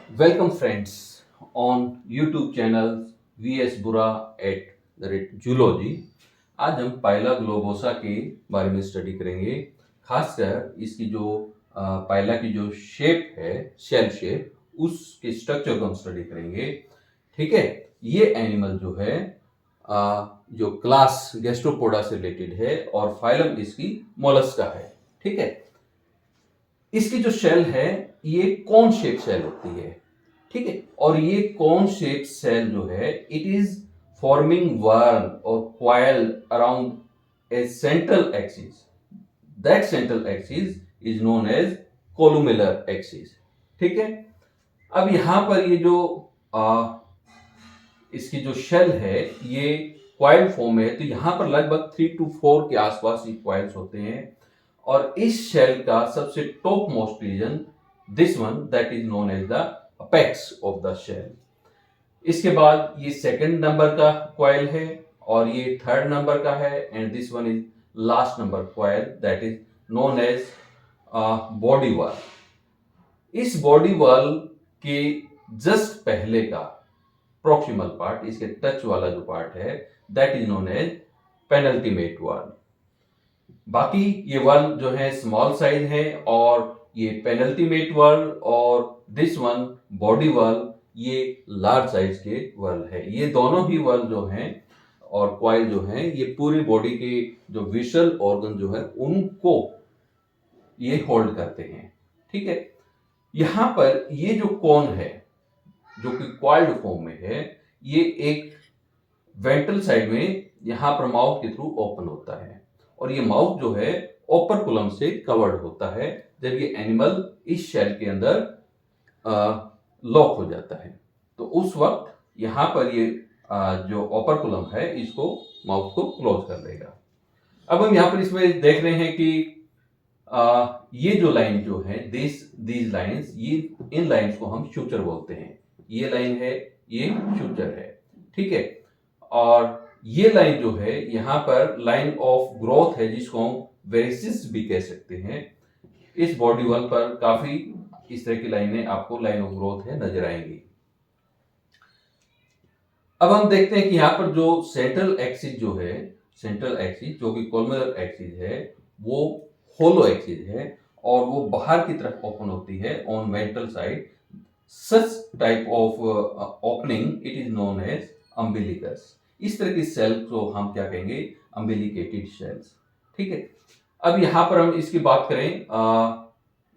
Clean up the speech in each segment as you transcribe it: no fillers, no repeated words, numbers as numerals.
Welcome friends on YouTube channel VS Bura at Zoology। आज हम Pila globosa के बारे में स्टडी करेंगे। खासकर इसकी जो पाइला की जो शेप है, शेल शेप, उसके स्ट्रक्चर को हम स्टडी करेंगे। ठीक है, ये एनिमल जो है जो क्लास गैस्ट्रोपोडा से रिलेटेड है और फाइलम इसकी मोलस्का है। ठीक है, इसकी जो शेल है ये कॉन शेप शेल होती है। ठीक है, और ये कॉन शेप सेल जो है इट इज फॉर्मिंग वर्म और coil around a central axis. That central axis is known as columellar axis. ठीक है, अब यहां पर ये जो इसकी जो शेल है ये क्वाइल फॉर्म में है, तो यहां पर लगभग 3 to 4 के आसपास ये क्वाइल्स होते हैं। और इस शेल का सबसे top most region this one that is known as the apex of the shell. इसके बाद ये सेकंड नंबर का क्वाइल है और ये थर्ड नंबर का है, and this one is last number coil that is known as body whorl. इस बॉडी वॉल के जस्ट पहले का प्रॉक्सिमल पार्ट, इसके टच वाला जो पार्ट है, that is known as penultimate whorl. बाकी ये वॉल जो है स्मॉल साइज है और ये पेनल्टीमेट वॉल और दिस वन बॉडी वॉल ये लार्ज साइज के वॉल है। ये दोनों ही वॉल जो हैं और क्वाइल जो हैं ये पूरी बॉडी के जो विशल ऑर्गन जो है उनको ये होल्ड करते हैं। ठीक है, यहां पर ये जो कॉन है जो कि क्वाइल्ड फॉर्म में है, ये एक वेंट्रल साइड में यहां पर माउथ के थ्रू ओपन होता है और ये माउथ जो है ओपरकुलम से कवर्ड होता है जब ये एनिमल इस शेल के अंदर लॉक हो जाता है। तो उस वक्त यहां पर ये जो ओपरकुलम है इसको माउथ को क्लोज कर देगा। अब हम यहां पर इसमें देख रहे हैं कि ये जो लाइन जो है दीज लाइंस, ये इन लाइंस को हम शूचर बोलते हैं। ये लाइन है, ये शूचर है। ठीक है, और ये लाइन जो है यहाँ पर लाइन ऑफ ग्रोथ है जिसको हम वेरिसिस भी कह सकते हैं। इस बॉडी वॉल पर काफी इस तरह की लाइनें आपको लाइन ऑफ ग्रोथ है नजर आएंगी। अब हम देखते हैं कि यहाँ पर जो सेंट्रल एक्सिस जो है, सेंट्रल एक्सिस जो कि कोलुमेलर एक्सिस है, वो होलो एक्सिस है और वो बाहर की तरफ ओपन होती है on ventral side. Such type of opening it is known as umbilicus. इस तरह की सेल को हम क्या कहेंगे? Umbilicated shells. ठीक है, अब यहां पर हम इसकी बात करें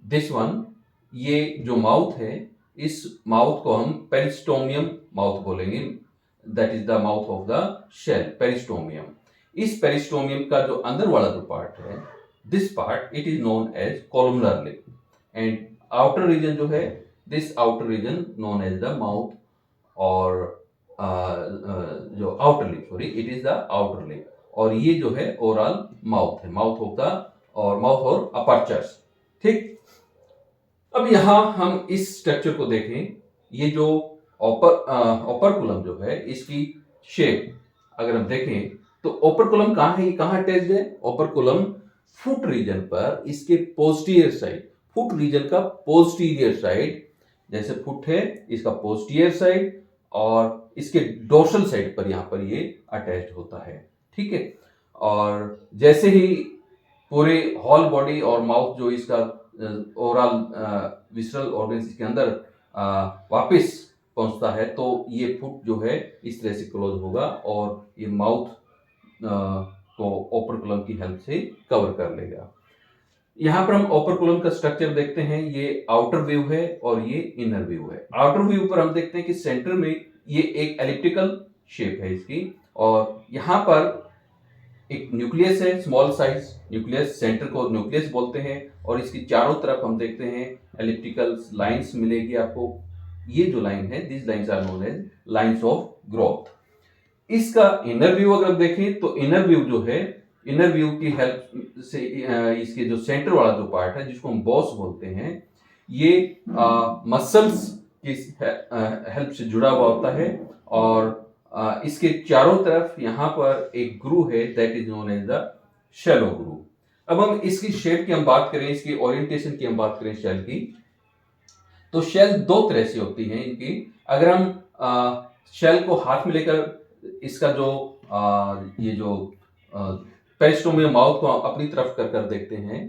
दिस वन, ये जो माउथ है इस माउथ को हम पेरिस्टोमियम माउथ बोलेंगे। That is the mouth of the shell, peristomium. इस पेरिस्टोमियम का जो अंदर वाला जो पार्ट है, this part it is known as columnar lip, and outer region जो है, this outer region known as the mouth और जो outer lip, sorry it is the outer lip, और ये जो है ओवरऑल माउथ है, माउथ ऑफ द और माउथ और अपर्चर्स। ठीक, अब यहां हम इस स्ट्रक्चर को देखें। ये जो ओपरकुलम जो है इसकी शेप अगर हम देखें तो ओपरकुलम कहाँ है, ये कहाँ अटैच्ड है? ओपरकुलम फुट रीजन पर, इसके पोस्टीरियर साइड, फुट रीजन का पोस्टीरियर साइड, जैसे फुट है इसका पोस्टीरियर साइड और इसके डोर्सल साइड पर यहां पर ये अटैच्ड होता है। ठीक है, और जैसे ही पूरे हॉल बॉडी और माउथ जो इसका ओवरऑल विसरल ऑर्गन्स इसके अंदर वापस पहुंचता है तो ये फुट जो है इस तरह से क्लोज होगा और ये माउथ को ओपरकुलम की हेल्प से कवर कर लेगा। यहां पर हम ओपरकुलम का स्ट्रक्चर देखते हैं। ये आउटर व्यू है और ये इनर व्यू है। आउटर व्यू पर हम देखते हैं कि सेंटर में ये एक एलिप्टिकल शेप है इसकी, और यहां पर एक न्यूक्लियस है, स्मॉल साइज न्यूक्लियस, सेंटर को न्यूक्लियस बोलते हैं, और इसकी चारों तरफ हम देखते हैं एलिप्टिकल लाइंस मिलेगी आपको। ये जो लाइन है, this lines are known as lines of growth. इसका इनर व्यू अगर देखें तो इनर व्यू जो है, इनर व्यू की हेल्प से इसके जो सेंटर वाला जो पार्ट है जिसको हम बॉस बोलते हैं, ये मसल्स की हेल्प से जुड़ा हुआ होता है, और इसके चारों तरफ यहां पर एक ग्रू है that is known as the shallow groove. अब हम इसकी शेप की हम बात करें, इसकी ओरिएंटेशन की हम बात करें शेल की, तो शेल दो तरह से होती हैं इनकी। अगर हम शेल को हाथ में लेकर इसका जो ये जो पेरिस्टोमियम माउथ को अपनी तरफ कर कर देखते हैं,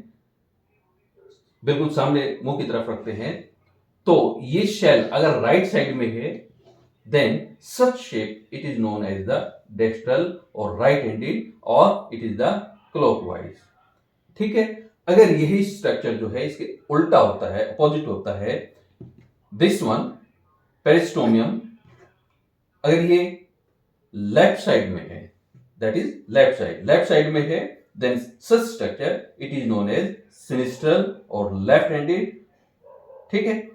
बिल्कुल सामने मुंह की तरफ रखते हैं, तो ये शेल अगर राइट साइड में है, then such shape it is known as the dextral or right handed or it is the clockwise। ठीक है। अगर यही स्ट्रक्चर जो है इसके उल्टा होता है, अपोजिट होता है, दिस वन पेरिस्टोमियम अगर ये लेफ्ट साइड में है, दैट इज लेफ्ट साइड में है, then such structure it is known as sinistral और लेफ्ट हैंडेड। ठीक है।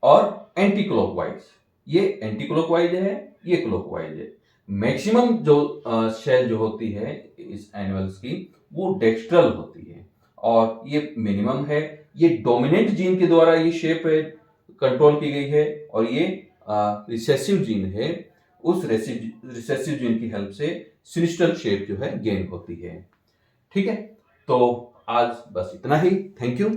और एंटी क्लॉकवाइज, ये एंटी क्लॉकवाइज है, ये क्लॉकवाइज है। मैक्सिमम जो शेल जो होती है इस एनिमल्स की वो डेक्स्ट्रल होती है, और ये मिनिमम है। ये डोमिनेंट जीन के द्वारा ये शेप कंट्रोल की गई है, और ये रिसेसिव जीन है, उस रिसेसिव जीन की हेल्प से सिनिस्ट्रल शेप जो है गेन होती है। ठीक है। तो आज बस इतना ही। Thank you.